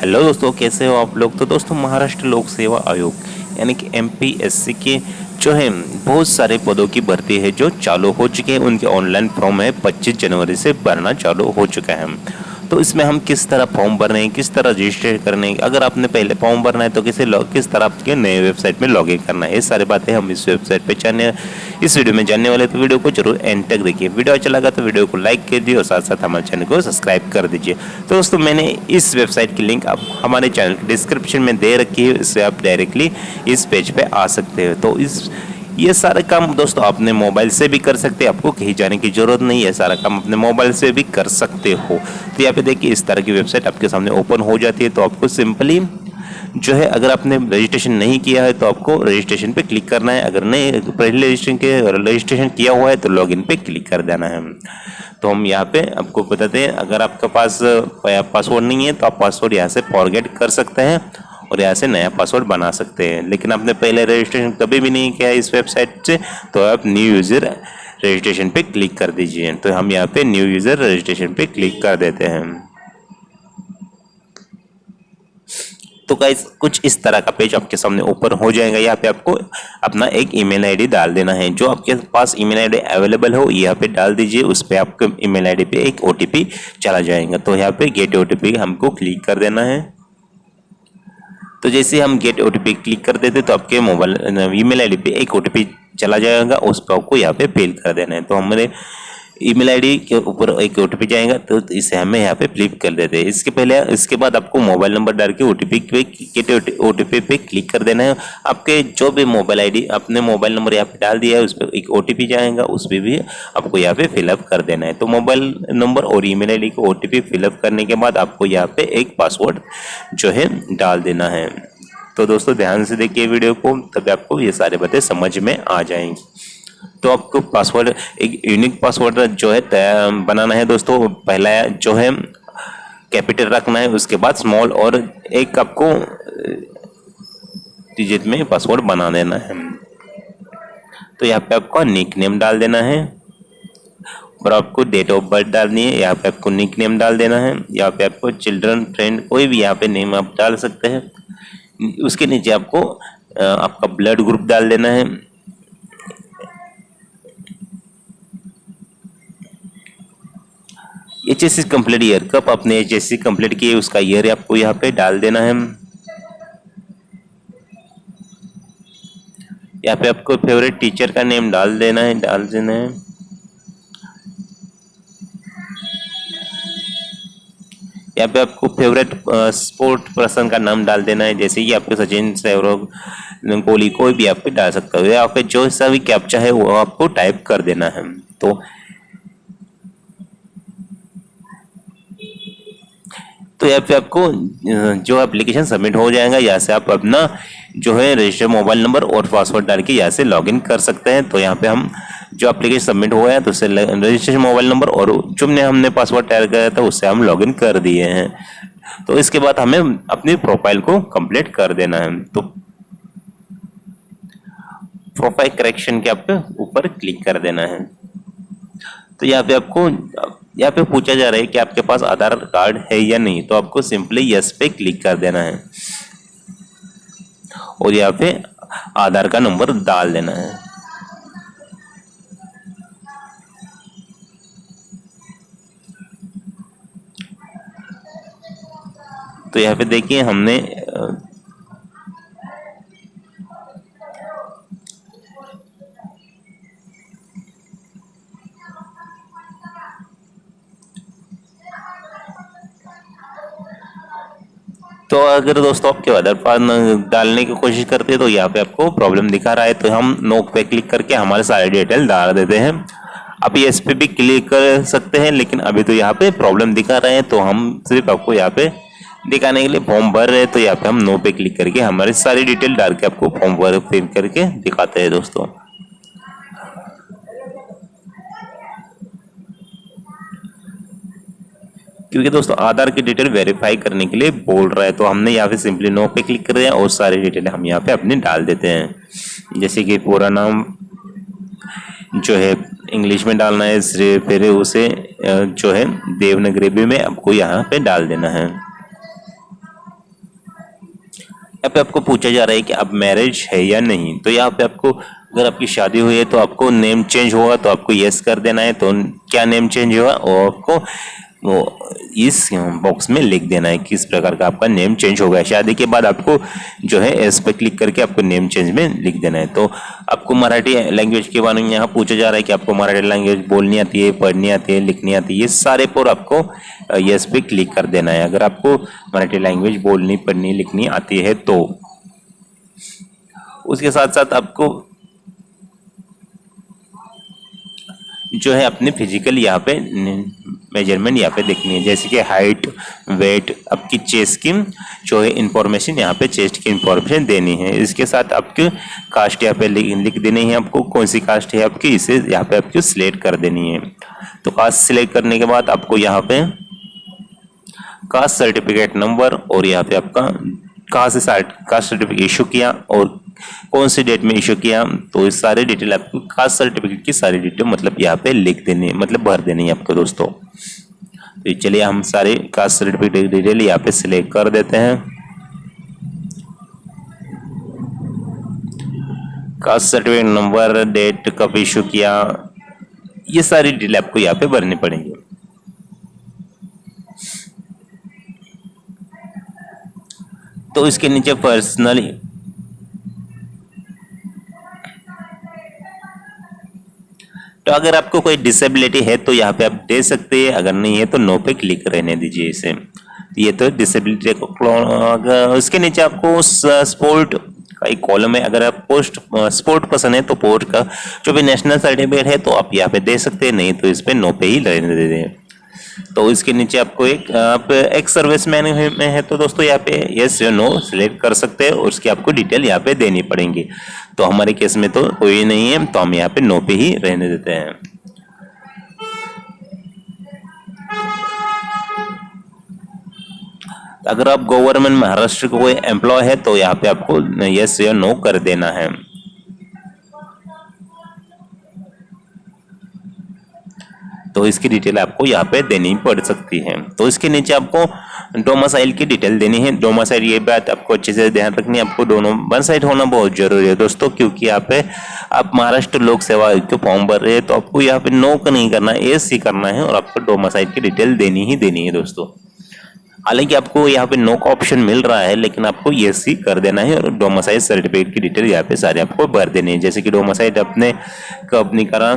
Hello दोस्तों, कैसे हो आप लोग। तो दोस्तों, महाराष्ट्र लोक सेवा आयोग यानी कि एमपीएससी के जो है बहुत सारे पदों की भर्ती है जो चालू हो चुके हैं। उनके ऑनलाइन फॉर्म है 25 जनवरी से भरना चालू हो चुका है। तो इसमें हम किस तरह फॉर्म भर रहे हैं, किस तरह रजिस्टर करने हैं, अगर आपने पहले फॉर्म भरना है तो किस तरह आपके नए वेबसाइट में लॉगिन करना है, ये सारी बातें हम इस वेबसाइट पे इस वीडियो में जानने वाले। तो वीडियो को जरूर एंड तक देखिए। वीडियो अच्छा लगा तो वीडियो को लाइक कीजिए और साथ साथ हमारे चैनल को सब्सक्राइब कर दीजिए। तो दोस्तों, मैंने इस वेबसाइट की लिंक आप हमारे चैनल के डिस्क्रिप्शन में दे रखी है, इससे आप डायरेक्टली इस पेज पे आ सकते हो। तो ये सारे काम दोस्तों अपने मोबाइल से भी कर सकते हैं, आपको कहीं जाने की जरूरत नहीं है, सारा काम अपने मोबाइल से भी कर सकते हो। तो यहाँ पे देखिए इस तरह की वेबसाइट आपके सामने ओपन हो जाती है। तो आपको सिंपली जो है, अगर आपने रजिस्ट्रेशन नहीं किया है तो आपको रजिस्ट्रेशन पे क्लिक करना है। अगर नहीं पहले रजिस्ट्रेशन किया हुआ है तो लॉगिन पे क्लिक कर देना है। तो हम यहाँ पे आपको बताते हैं, अगर आपके पास पासवर्ड नहीं है तो आप पासवर्ड यहाँ से फॉरगेट कर सकते हैं और यहाँ से नया पासवर्ड बना सकते हैं। लेकिन आपने पहले रजिस्ट्रेशन कभी भी नहीं किया है इस वेबसाइट से तो आप न्यू यूज़र रजिस्ट्रेशन पे क्लिक कर दीजिए। तो हम यहाँ पे न्यू यूज़र रजिस्ट्रेशन पे क्लिक कर देते हैं। तो गाइस कुछ इस तरह का पेज आपके सामने ओपन हो जाएगा। यहाँ पे आपको अपना एक ईमेल आईडी डाल देना है। जो आपके पास ईमेल आईडी अवेलेबल हो यहाँ पे डाल दीजिए। उस पर आपके ईमेल आईडी पे एक ओटीपी चला जाएगा। तो यहाँ पे गेट ओटीपी हमको क्लिक कर देना है। तो जैसे हम गेट ओटीपी क्लिक कर देते तो आपके मोबाइल ईमेल आईडी पे एक ओटीपी चला जाएगा, उस पर आपको यहाँ पे फिल कर देना है। तो हमारे ईमेल आईडी के ऊपर एक ओटीपी जाएगा तो इसे हमें यहाँ पे फ्लिप कर देते हैं। इसके बाद आपको मोबाइल नंबर डाल के ओटीपी पे क्लिक कर देना है। आपके जो भी मोबाइल आईडी आपने मोबाइल नंबर यहाँ पे डाल दिया है उस पर एक ओटीपी जाएगा, उस पर भी आपको यहाँ पे फिलअप कर देना है। तो मोबाइल नंबर और ईमेल आईडी को ओटीपी फिलअप करने के बाद आपको यहाँ पे एक पासवर्ड जो है डाल देना है। तो दोस्तों ध्यान से देखिए वीडियो को, तभी आपको ये सारी बातें समझ में आ जाएंगी। तो आपको पासवर्ड एक यूनिक पासवर्ड जो है बनाना है दोस्तों। पहला जो है कैपिटल रखना है, उसके बाद स्मॉल और एक आपको डिजिट में पासवर्ड बना देना है। तो यहाँ पे आपको निक नेम डाल देना है और आपको डेट ऑफ बर्थ डालनी है। यहाँ पे आपको निक नेम डाल देना है। यहाँ पे आपको चिल्ड्रन फ्रेंड कोई भी यहाँ पे नेम आप डाल सकते हैं। उसके नीचे आपको आपका ब्लड ग्रुप डाल देना है। एचएससी कंप्लीट ईयर, कब आपने एचएससी कंप्लीट किए उसका ईयर आपको यहाँ पे डाल देना है। यहाँ पे आपको फेवरेट टीचर का नेम डाल देना है। यहाँ पे आपको फेवरेट स्पोर्ट पर्सन का नाम डाल देना है, जैसे कि आपके सचिन, सहवाग, कोहली कोई भी आप पे डाल सकता हो। यहाँ पे जो सा भी कैप्चा है वो आपको टाइप कर देना है। तो यहाँ पे आपको जो एप्लीकेशन सबमिट हो जाएगा, यहाँ से आप अपना जो है रजिस्टर मोबाइल नंबर और पासवर्ड डाल के यहाँ से लॉगिन कर सकते हैं। तो यहाँ पे हम जो एप्लीकेशन सबमिट हुआ है तो उससे रजिस्ट्रेशन मोबाइल नंबर और जो हमने पासवर्ड टाइप किया था उससे हम लॉगिन कर दिए हैं। तो इसके बाद हमें अपनी प्रोफाइल को कंप्लीट कर देना है। तो प्रोफाइल करेक्शन के आपके ऊपर क्लिक कर देना है। तो यहाँ पे पूछा जा रहा है कि आपके पास आधार कार्ड है या नहीं, तो आपको सिंपली यस पे क्लिक कर देना है और यहाँ पे आधार का नंबर डाल देना है। तो यहाँ पे देखिए हमने तो अगर दोस्तों आपके आधार कार्ड डालने की कोशिश करते हैं तो यहाँ पे आपको प्रॉब्लम दिखा रहा है, तो हम नो पे क्लिक करके हमारे सारे डिटेल डाल देते हैं। आप यस पे भी क्लिक कर सकते हैं, लेकिन अभी तो यहाँ पे प्रॉब्लम दिखा रहे हैं तो हम सिर्फ आपको यहाँ पे दिखाने के लिए फॉर्म भर रहे हैं। तो यहाँ पे हम नो पे क्लिक करके हमारी सारी डिटेल डाल के आपको फॉर्म भर फिल करके दिखाते हैं दोस्तों। क्योंकि दोस्तों आधार की डिटेल वेरीफाई करने के लिए बोल रहा है, तो हमने यहाँ पे सिंपली नो पे क्लिक कर दिया और सारी डिटेल हम यहाँ पे अपनी डाल देते हैं। जैसे कि पूरा नाम जो है इंग्लिश में डालना है, फिर उसे जो है देवनागरी में आपको यहाँ पे डाल देना है। यहाँ पे आपको पूछा जा रहा है कि अब मैरिज है या नहीं। तो यहाँ पे आपको अगर आपकी शादी हुई है तो आपको नेम चेंज होगा, तो आपको यस कर देना है। तो क्या नेम चेंज होगा और आपको वो इस बॉक्स में लिख देना है किस प्रकार का आपका नेम चेंज होगा। शादी के बाद आपको जो है इस पे क्लिक करके आपको नेम चेंज में लिख देना है। तो आपको मराठी लैंग्वेज के बारे में यहाँ पूछा जा रहा है कि आपको मराठी लैंग्वेज बोलनी आती है, पढ़नी आती है, लिखनी आती है, ये सारे पर आपको यस पे क्लिक कर देना है अगर आपको मराठी लैंग्वेज बोलनी, पढ़नी, लिखनी आती है तो। उसके साथ साथ आपको जो है अपने फिजिकल यहाँ पे मेजरमेंट यहाँ पे देखनी है, जैसे कि हाइट, वेट, आपकी चेस्ट की जो है इंफॉर्मेशन यहाँ पे चेस्ट की इंफॉर्मेशन देनी है। इसके साथ आपकी कास्ट यहाँ पे लिख देनी है, आपको कौन सी कास्ट है आपकी, इसे यहाँ पे आपको सिलेक्ट कर देनी है। तो कास्ट सिलेक्ट करने के बाद आपको यहाँ पे कास्ट सर्टिफिकेट नंबर और यहाँ पे आपका कहाँ से कास्ट सर्टिफिकेट इशू किया और कौन सी डेट में इशू किया, तो इस सारे डिटेल आपको कास्ट सर्टिफिकेट की सारी डिटेल मतलब यहाँ पे लिख देनी है, मतलब भर देनी है आपको दोस्तों। तो चलिए हम सारे कास्ट सर्टिफिकेट डिटेल यहाँ पे सिलेक्ट कर देते हैं। कास्ट सर्टिफिकेट नंबर, डेट, कब इशू किया, ये सारी डिटेल आपको यहाँ पे भरनी पड़ेंगी। तो इसके नीचे पर्सनली तो अगर आपको कोई डिसेबिलिटी है तो यहाँ पे आप दे सकते हैं, अगर नहीं है तो नो पे क्लिक रहने दीजिए इसे। ये तो डिसेबिलिटी को इसके नीचे आपको स्पोर्ट का एक कॉलम है, अगर आप पोस्ट स्पोर्ट पसंद है तो पोर्ट का जो भी नेशनल सर्टिफिकेट है तो आप यहाँ पे दे सकते हैं, नहीं तो इस पे नो पे ही रहने दे दें। तो इसके नीचे आपको एक सर्विस मैन में है तो दोस्तों यहाँ पे यस या नो सिलेक्ट कर सकते हैं और उसकी आपको डिटेल यहाँ पे देनी पड़ेंगी। तो हमारे केस में तो कोई नहीं है तो हम यहाँ पे नो पे ही रहने देते हैं। अगर आप गवर्नमेंट महाराष्ट्र को कोई एम्प्लॉय है तो यहाँ पे आपको यस या नो कर देना है। तो इसकी डिटेल आपको यहाँ पे देनी पड़ सकती है। तो इसके नीचे आपको डोमिसाइल की डिटेल देनी है। डोमिसाइल, ये बात आपको अच्छे से ध्यान रखनी है, आपको दोनों वन साइड होना बहुत जरूरी है दोस्तों, क्योंकि यहाँ पे आप महाराष्ट्र लोक सेवा आयोग के फॉर्म भर रहे हैं तो आपको यहाँ पे नो का नहीं करना है, एस ही करना है और आपको डोमिसाइल की डिटेल देनी ही देनी है दोस्तों। हालांकि आपको यहाँ पे नो का ऑप्शन मिल रहा है लेकिन आपको यस ही कर देना है और डोमिसाइल सर्टिफिकेट की डिटेल यहाँ पे सारे आपको भर देनी है, जैसे कि डोमिसाइल अपने कब निकाला,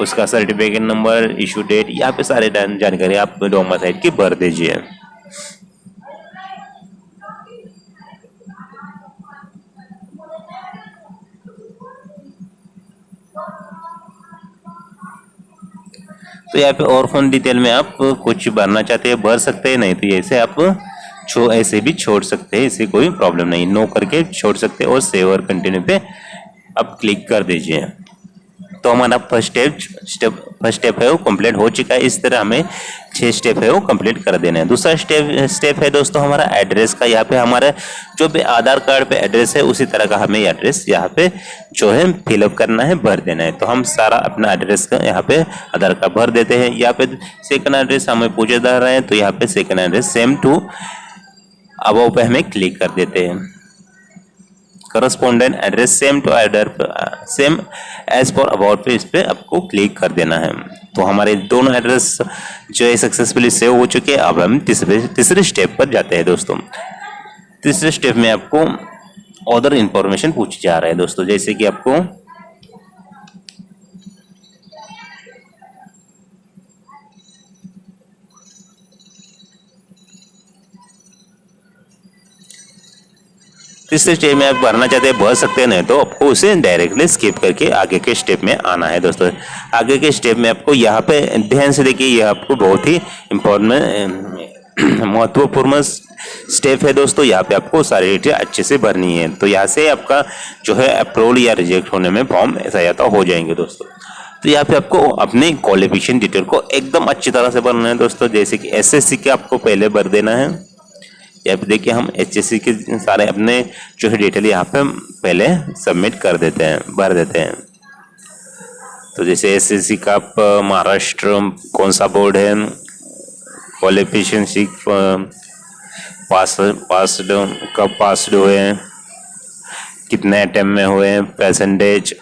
उसका सर्टिफिकेट नंबर, इशू डेट, यहाँ पे सारे जानकारी आप डोमिसाइल की भर दीजिए। तो यहाँ पे ऑर्फन डिटेल में आप कुछ भरना चाहते हैं भर सकते हैं, नहीं तो ऐसे आप ऐसे भी छोड़ सकते हैं, इसे कोई प्रॉब्लम नहीं, नो करके छोड़ सकते हैं और सेव और कंटिन्यू पे आप क्लिक कर दीजिए। तो हमारा फर्स्ट स्टेप है वो कंप्लीट हो चुका है। इस तरह हमें 6 स्टेप है वो कंप्लीट कर देना है। दूसरा स्टेप है दोस्तों हमारा एड्रेस का। यहाँ पे हमारा जो भी आधार कार्ड पे एड्रेस है उसी तरह का हमें एड्रेस यहाँ पे जो है फिलअप करना है, भर देना है। तो हम सारा अपना एड्रेस का यहाँ पे आधार कार्ड भर देते हैं। यहाँ पे सेकंड एड्रेस हमें पूछे जा रहा है तो यहाँ पे second address same to above पे हमें क्लिक कर देते हैं। Correspondent address same to same as for about पे इस पे आपको क्लिक कर देना है। तो हमारे दोनों एड्रेस जो है सक्सेसफुली सेव हो चुके हैं। अब हम तीसरे स्टेप पर जाते हैं दोस्तों। तीसरे स्टेप में आपको अदर इंफॉर्मेशन पूछी जा रहा है दोस्तों, जैसे कि आपको तीसरे स्टेप में आप भरना चाहते हैं भर सकते हैं, नहीं तो आपको उसे डायरेक्टली स्किप करके आगे के स्टेप में आना है दोस्तों। आगे के स्टेप में आपको यहाँ पे ध्यान से देखिए, यह आपको बहुत ही महत्वपूर्ण स्टेप है दोस्तों। यहाँ पे आपको सारी डिटेल अच्छे से भरनी है। तो यहाँ से आपका जो है अप्रूवल या रिजेक्ट होने में फॉर्म सहायता हो जाएंगे दोस्तों। तो यहाँ पे आपको अपने क्वालिफिकेशन डिटेल को एकदम अच्छी तरह से भरना है दोस्तों। जैसे कि एसएससी के आपको पहले भर देना है। यहाँ पे देखिए हम एचएससी के सारे अपने जो है डिटेल यहाँ पे पहले सबमिट कर देते हैं, भर देते हैं। तो जैसे एसएससी का आप महाराष्ट्र कौन सा बोर्ड है, क्वालिफिकेशन पास्ड कब पास्ड हुए हैं, कितने अटेम्प्ट में हुए हैं, percentage,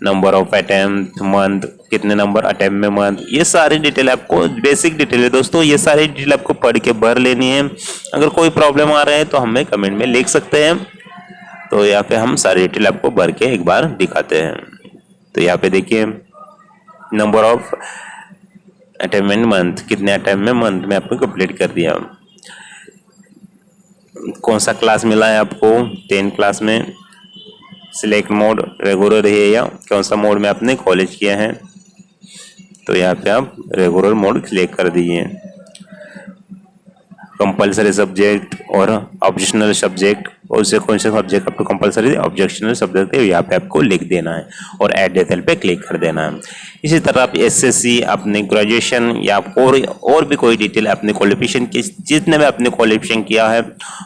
number of attempt, month, कितने नंबर अटेम्प्ट में मंथ, ये सारी डिटेल आपको, बेसिक डिटेल है दोस्तों, ये सारी डिटेल आपको पढ़ के भर लेनी है। अगर कोई प्रॉब्लम आ रहा है तो हमें कमेंट में लिख सकते हैं। तो यहाँ पे हम सारी डिटेल आपको भर के एक बार दिखाते हैं। तो यहाँ पे देखिए नंबर ऑफ अटेम्प्ट मंथ, कितने अटेम्प्ट में मंथ में आपको कंप्लीट कर दिया। कौन सा क्लास मिला है आपको, 10 क्लास में। सिलेक्ट मोड रेगुलर है या कौन सा मोड में आपने कॉलेज किया है, तो यहाँ पे आप रेगुलर मोड सिलेक्ट कर दीजिए। कंपलसरी सब्जेक्ट और ऑप्शनल सब्जेक्ट, और उससे कौन सा सब्जेक्ट आपको कंपलसरी ऑब्जेक्शनल सब्जेक्ट है यहाँ पे आपको लिख देना है और ऐड डिटेल पे क्लिक कर देना है। इसी तरह आप एसएससी, अपने ग्रेजुएशन या और भी कोई डिटेल अपने क्वालिफिकेशन की, जितने भी आपने क्वालिफिकेशन किया है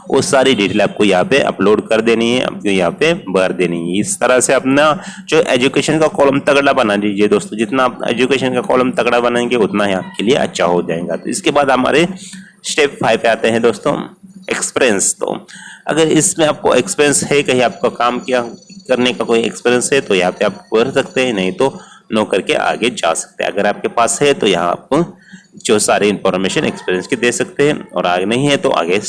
वो सारी डिटेल आपको यहाँ पे अपलोड कर देनी है, आपको यहाँ पे भर देनी है। इस तरह से अपना जो एजुकेशन का कॉलम तगड़ा बना दीजिए दोस्तों। जितना आप एजुकेशन का कॉलम तगड़ा बनाएंगे उतना ही आपके लिए अच्छा हो जाएगा। तो इसके बाद हमारे स्टेप 5 पे आते हैं दोस्तों, एक्सपीरियंस। तो अगर इसमें आपको एक्सपीरियंस है, कहीं आपका काम किया करने का कोई एक्सपीरियंस है तो यहाँ पे आप कर सकते हैं, नहीं तो नो करके आगे जा सकते हैं। अगर आपके पास है तो यहाँ आप जो सारे इंफॉर्मेशन एक्सपीरियंस की दे सकते हैं, और आगे नहीं है तो आगे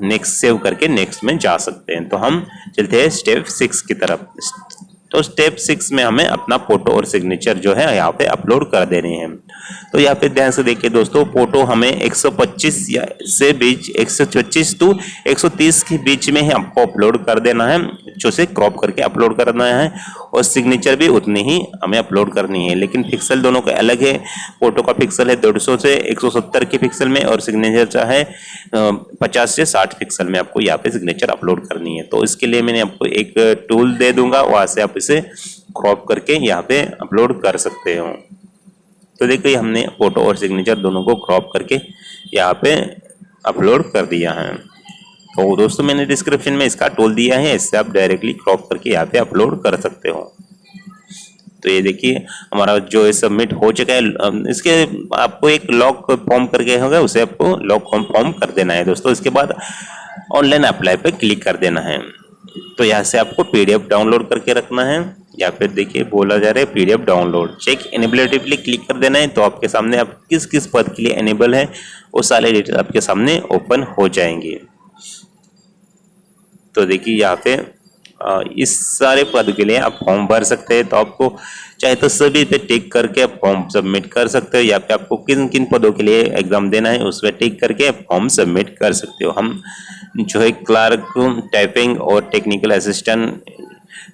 नेक्स्ट सेव करके नेक्स्ट में जा सकते हैं। तो हम चलते हैं स्टेप 6 की तरफ। तो स्टेप 6 में हमें अपना फोटो और सिग्नेचर जो है यहाँ पे अपलोड कर देने हैं। तो यहाँ पे ध्यान से देखिए दोस्तों, फोटो हमें 125 से बीच 125 टू 130 के बीच में ही आपको अपलोड कर देना है, जो से क्रॉप करके अपलोड करना है। और सिग्नेचर भी उतनी ही हमें अपलोड करनी है, लेकिन पिक्सल दोनों का अलग है। फोटो का पिक्सल है 150 से 170 के पिक्सल में, और सिग्नेचर जो है 50 से 60 पिक्सल में आपको यहाँ पे सिग्नेचर अपलोड करनी है। तो इसके लिए मैंने आपको एक टूल दे दूंगा, वहां से आप इसे क्रॉप करके यहाँ पे अपलोड कर सकते हो। तो देखिए हमने फोटो और सिग्नेचर दोनों को क्रॉप करके यहाँ पे अपलोड कर दिया है। तो दोस्तों मैंने डिस्क्रिप्शन में इसका टूल दिया है, इससे आप डायरेक्टली क्रॉप करके यहाँ पे अपलोड कर सकते हो। तो ये देखिए हमारा जो है सबमिट हो चुका है। इसके आपको एक लॉक फॉर्म करके होगा, उसे आपको लॉक फॉर्म कर देना है दोस्तों। इसके बाद ऑनलाइन अप्लाई पे क्लिक कर देना है। तो यहाँ से आपको पीडीएफ डाउनलोड करके रखना है, या फिर देखिए बोला जा रहा है पीडीएफ डाउनलोड। चेक एनेबिलिटी पे क्लिक कर देना है। तो आपके सामने आप किस किस पद के लिए एनेबल है वो सारे डिटेल आपके सामने ओपन हो जाएंगे। तो देखिए यहाँ पे इस सारे पद के लिए आप फॉर्म भर सकते हैं। तो आपको चाहे तो सभी पे टिक करके आप फॉर्म सबमिट कर सकते हो, या फिर आपको किन किन पदों के लिए एग्जाम देना है उस पर टिक करके फॉर्म सबमिट कर सकते हो। हम जो है क्लर्क, टाइपिंग और टेक्निकल असिस्टेंट,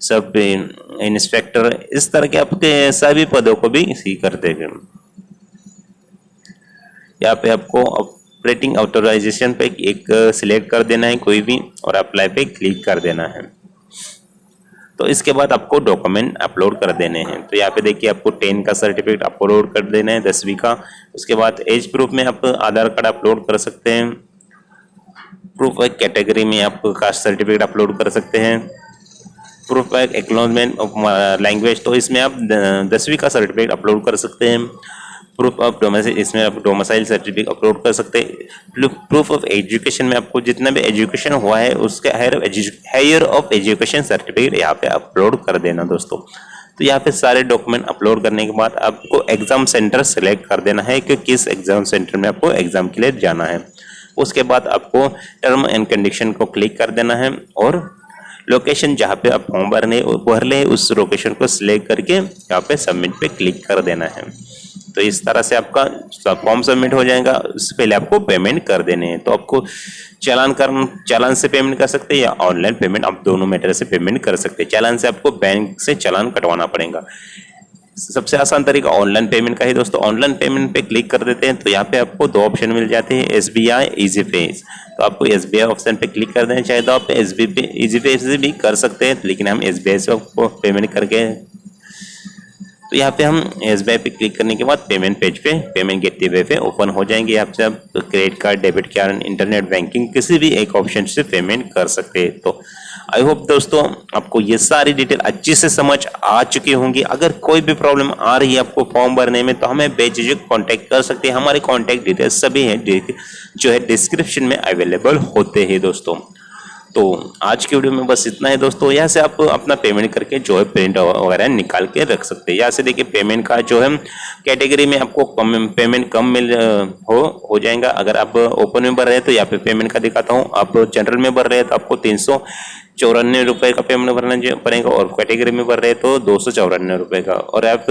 सब इंस्पेक्टर, इस तरह के आपके सभी पदों को भी इसी कर देंगे। यहाँ पे आपको ऑपरेटिंग ऑथराइजेशन पे एक सिलेक्ट कर देना है कोई भी, और अप्लाई पे क्लिक कर देना है। तो इसके बाद आपको डॉक्यूमेंट अपलोड कर देने हैं। तो यहाँ पे देखिए आपको 10 का सर्टिफिकेट अपलोड कर देना है, 10वीं का। उसके बाद एज प्रूफ में आप आधार कार्ड अपलोड कर सकते हैं। प्रूफ ऑफ कैटेगरी में आप कास्ट सर्टिफिकेट अपलोड कर सकते हैं। Proof of acknowledgement of language, तो इसमें आप 10वीं का सर्टिफिकेट अपलोड कर सकते हैं। प्रूफ ऑफ डोमिसाइल, इसमें आप डोमिसाइल सर्टिफिकेट अपलोड कर सकते हैं। प्रूफ ऑफ एजुकेशन में आपको जितना भी एजुकेशन हुआ है उसके हायर ऑफ एजुकेशन सर्टिफिकेट यहाँ पे अपलोड कर देना दोस्तों। तो यहाँ पे सारे डॉक्यूमेंट अपलोड करने के बाद आपको एग्जाम सेंटर सेलेक्ट कर देना है कि किस एग्जाम सेंटर में आपको एग्जाम के लिए जाना है। उसके बाद आपको टर्म एंड कंडीशन को क्लिक कर देना है, और लोकेशन जहाँ पे आप फॉर्म भर ले उस लोकेशन को सिलेक्ट करके यहाँ पे सबमिट पे क्लिक कर देना है। तो इस तरह से आपका फॉर्म सबमिट हो जाएगा। उससे पहले आपको पेमेंट कर देने हैं। तो आपको चालान से पेमेंट कर सकते हैं या ऑनलाइन पेमेंट, आप दोनों मेथड से पेमेंट कर सकते हैं। चालान से आपको बैंक से चालान कटवाना पड़ेगा। सबसे आसान तरीका ऑनलाइन पेमेंट का है दोस्तों। ऑनलाइन पेमेंट पे क्लिक कर देते हैं तो यहाँ पे आपको 2 ऑप्शन मिल जाते हैं, SBI, इजी पे। तो आपको SBI ऑप्शन पे क्लिक कर देना चाहिए। तो आप इजी पे से भी कर सकते हैं, लेकिन हम SBI से आपको पेमेंट करके, तो यहाँ पे हम SBI पे क्लिक करने के बाद पेमेंट पेज पे, पेमेंट गेटवे पे ओपन हो जाएंगे। यहाँ से आप credit card, debit card, internet banking किसी भी एक ऑप्शन से पेमेंट कर सकते हैं। तो आई होप दोस्तों आपको ये सारी डिटेल अच्छी से समझ आ चुकी होंगी। अगर कोई भी प्रॉब्लम आ रही है आपको फॉर्म भरने में तो हमें बेझिझक कांटेक्ट कर सकते हैं। हमारे कांटेक्ट डिटेल्स सभी हैं जो है डिस्क्रिप्शन में अवेलेबल होते हैं दोस्तों। तो आज की वीडियो में बस इतना है दोस्तों। यहाँ से आप अपना पेमेंट करके जो है प्रिंट वगैरह निकाल के रख सकते हैं। यहाँ से देखिए पेमेंट का जो है कैटेगरी में आपको पेमेंट कम हो जाएगा। अगर आप ओपन में भर रहे हैं तो यहाँ पे पेमेंट का दिखाता हूँ। आप जनरल में भर रहे हैं तो आपको 394 रुपये का पेमेंट भरना पड़ेगा और कैटेगरी में भर रहे हैं तो 294 रुपये का, और आप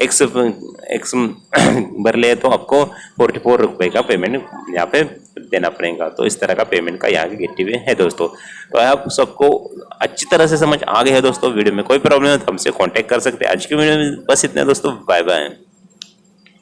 एक्स भर ले तो आपको 44 रुपये का पेमेंट यहाँ पे देना पड़ेगा। तो इस तरह का पेमेंट का यहाँ की गेटवे है दोस्तों। तो आप सबको अच्छी तरह से समझ आ गया है दोस्तों। वीडियो में कोई प्रॉब्लम है तो हमसे कांटेक्ट कर सकते हैं। आज की वीडियो में बस इतना दोस्तों, बाय बाय।